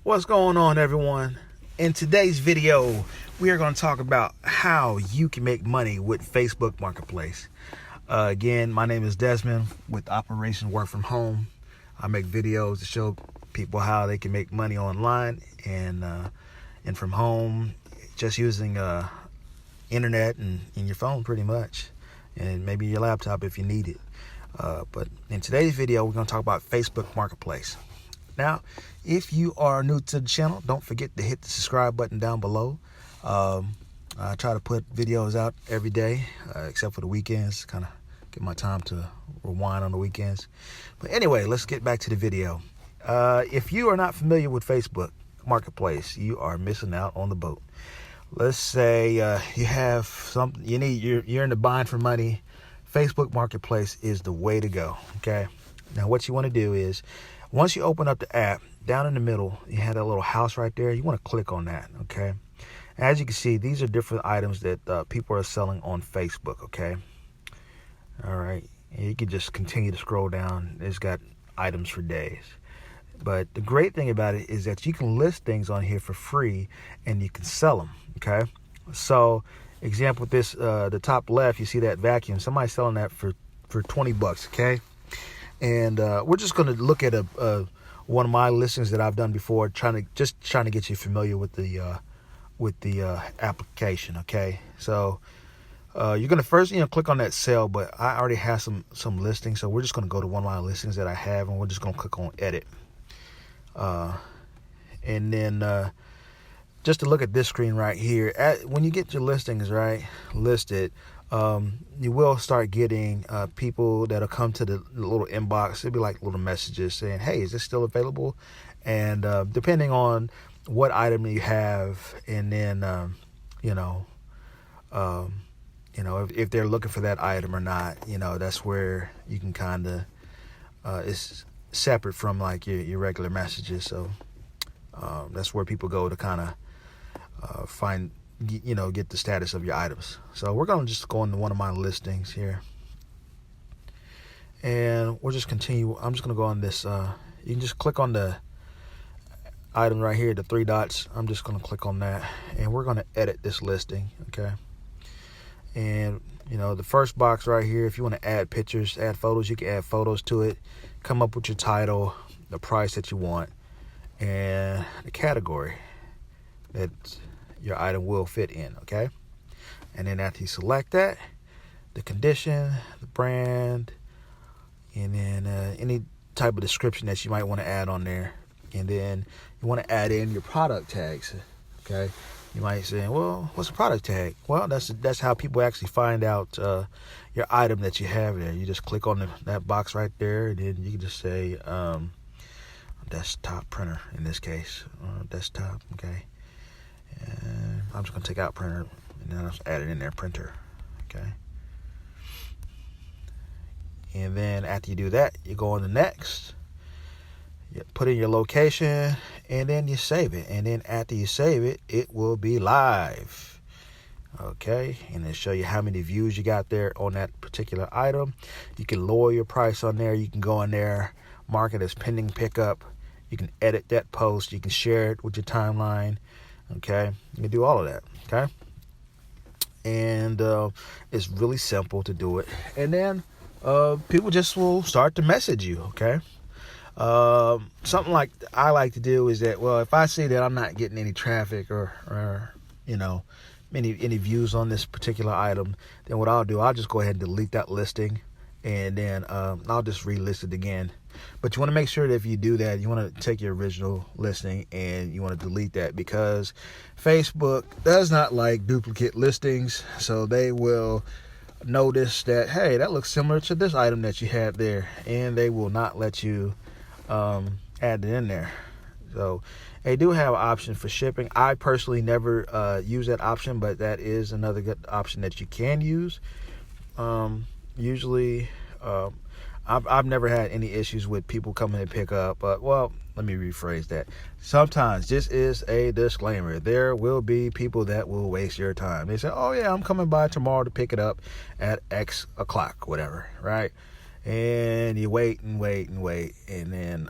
What's going on, everyone? In today's video, we are going to talk about how you can make money with Facebook Marketplace. Again, my name is Desmond with Operation Work From Home. I make videos to show people how they can make money online and from home, just using internet and your phone pretty much, and maybe your laptop if you need it. But in today's video, we're going to talk about Facebook Marketplace. Now, if you are new to the channel, don't forget to hit the subscribe button down below. I try to put videos out every day, except for the weekends. Kind of get my time to rewind on the weekends. But anyway, let's get back to the video. If you are not familiar with Facebook Marketplace, you are missing out on the boat. Let's say you have something you need. You're in the bind for money. Facebook Marketplace is the way to go. Okay. Now, what you want to do is, once you open up the app, down in the middle, you have that little house right there. You want to click on that, okay? As you can see, these are different items that people are selling on Facebook, okay? All right. And you can just continue to scroll down. It's got items for days. But the great thing about it is that you can list things on here for free and you can sell them, okay? So, example, this the top left, you see that vacuum. Somebody's selling that for $20, okay? And we're just going to look at one of my listings that I've done before, trying to get you familiar with the application. Okay, so you're going to first click on that sale, but I already have some listings, so we're just going to go to one of my listings that I have, and we're just going to click on edit. And then just to look at this screen right here, when you get your listings listed. You will start getting people that'll come to the little inbox. It'll be like little messages saying, hey, is this still available? And depending on what item you have, and then if they're looking for that item or not, that's where you can kind of it's separate from like your regular messages. So that's where people go to kind of find, get the status of your items. So we're going to just go into one of my listings here, and we'll just continue. I'm just going to go on this. You can just click on the item right here, the three dots. I'm just going to click on that, and we're going to edit this listing. Okay. And the first box right here, if you want to add pictures, add photos, you can add photos to it. Come up with your title, the price that you want, and the category that your item will fit in, okay? And then after you select that, the condition, the brand, and then any type of description that you might want to add on there. And then you want to add in your product tags, okay? You might say, well, what's a product tag? Well, that's how people actually find out your item that you have there. You just click on that box right there, and then you can just say desktop printer in this case, desktop, okay? And I'm just going to take out printer, and then I'll just add it in there, printer, okay? And then after you do that, you go on to next. You put in your location, and then you save it. And then after you save it, it will be live, okay? And it'll show you how many views you got there on that particular item. You can lower your price on there. You can go in there, mark it as pending pickup. You can edit that post. You can share it with your timeline. Okay, you can do all of that, okay? And it's really simple to do it. And then people just will start to message you, okay? Something like I like to do is that, well, if I see that I'm not getting any traffic or any views on this particular item, then what I'll do, I'll just go ahead and delete that listing, and then I'll just relist it again. But you want to make sure that if you do that, you want to take your original listing and you want to delete that, because Facebook does not like duplicate listings. So they will notice that, hey, that looks similar to this item that you had there, and they will not let you add it in there. So they do have an option for shipping. I personally never use that option, but that is another good option that you can use. Usually I've never had any issues with people coming to pick up, but, well, let me rephrase that. Sometimes, this is a disclaimer, there will be people that will waste your time. They say, oh yeah, I'm coming by tomorrow to pick it up at X o'clock, whatever, right? and you wait and wait and wait, and then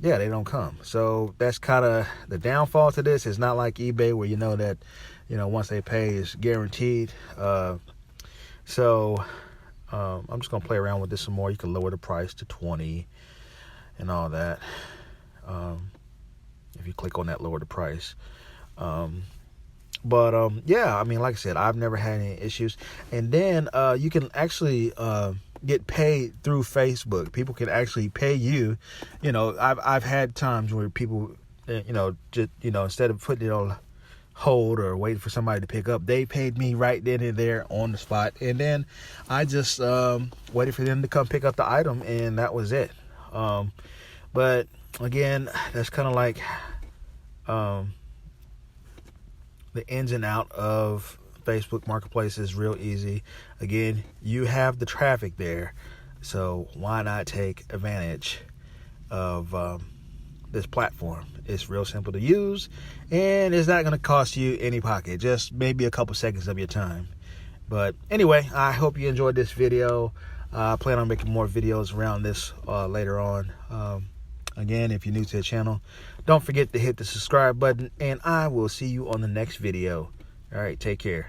yeah, they don't come. So that's kind of the downfall to this. It's not like eBay where you know that, you know, once they pay it's guaranteed. So I'm just gonna play around with this some more. You can lower the price to 20 and all that. If you click on that, lower the price. But yeah, I mean, like I said, I've never had any issues. And then you can actually get paid through Facebook. People can actually pay you. You know, I've had times where people, you know, just, you know, instead of putting it on hold or waiting for somebody to pick up, they paid me right then and there on the spot, and then I just waited for them to come pick up the item, and that was it. But again, that's kind of like the ins and out of Facebook Marketplace is real easy. Again, you have the traffic there, so why not take advantage of this platform? It's real simple to use, and it's not going to cost you any pocket, just maybe a couple seconds of your time. But anyway, I hope you enjoyed this video. I plan on making more videos around this later on. Again, if you're new to the channel, don't forget to hit the subscribe button, and I will see you on the next video. All right, take care.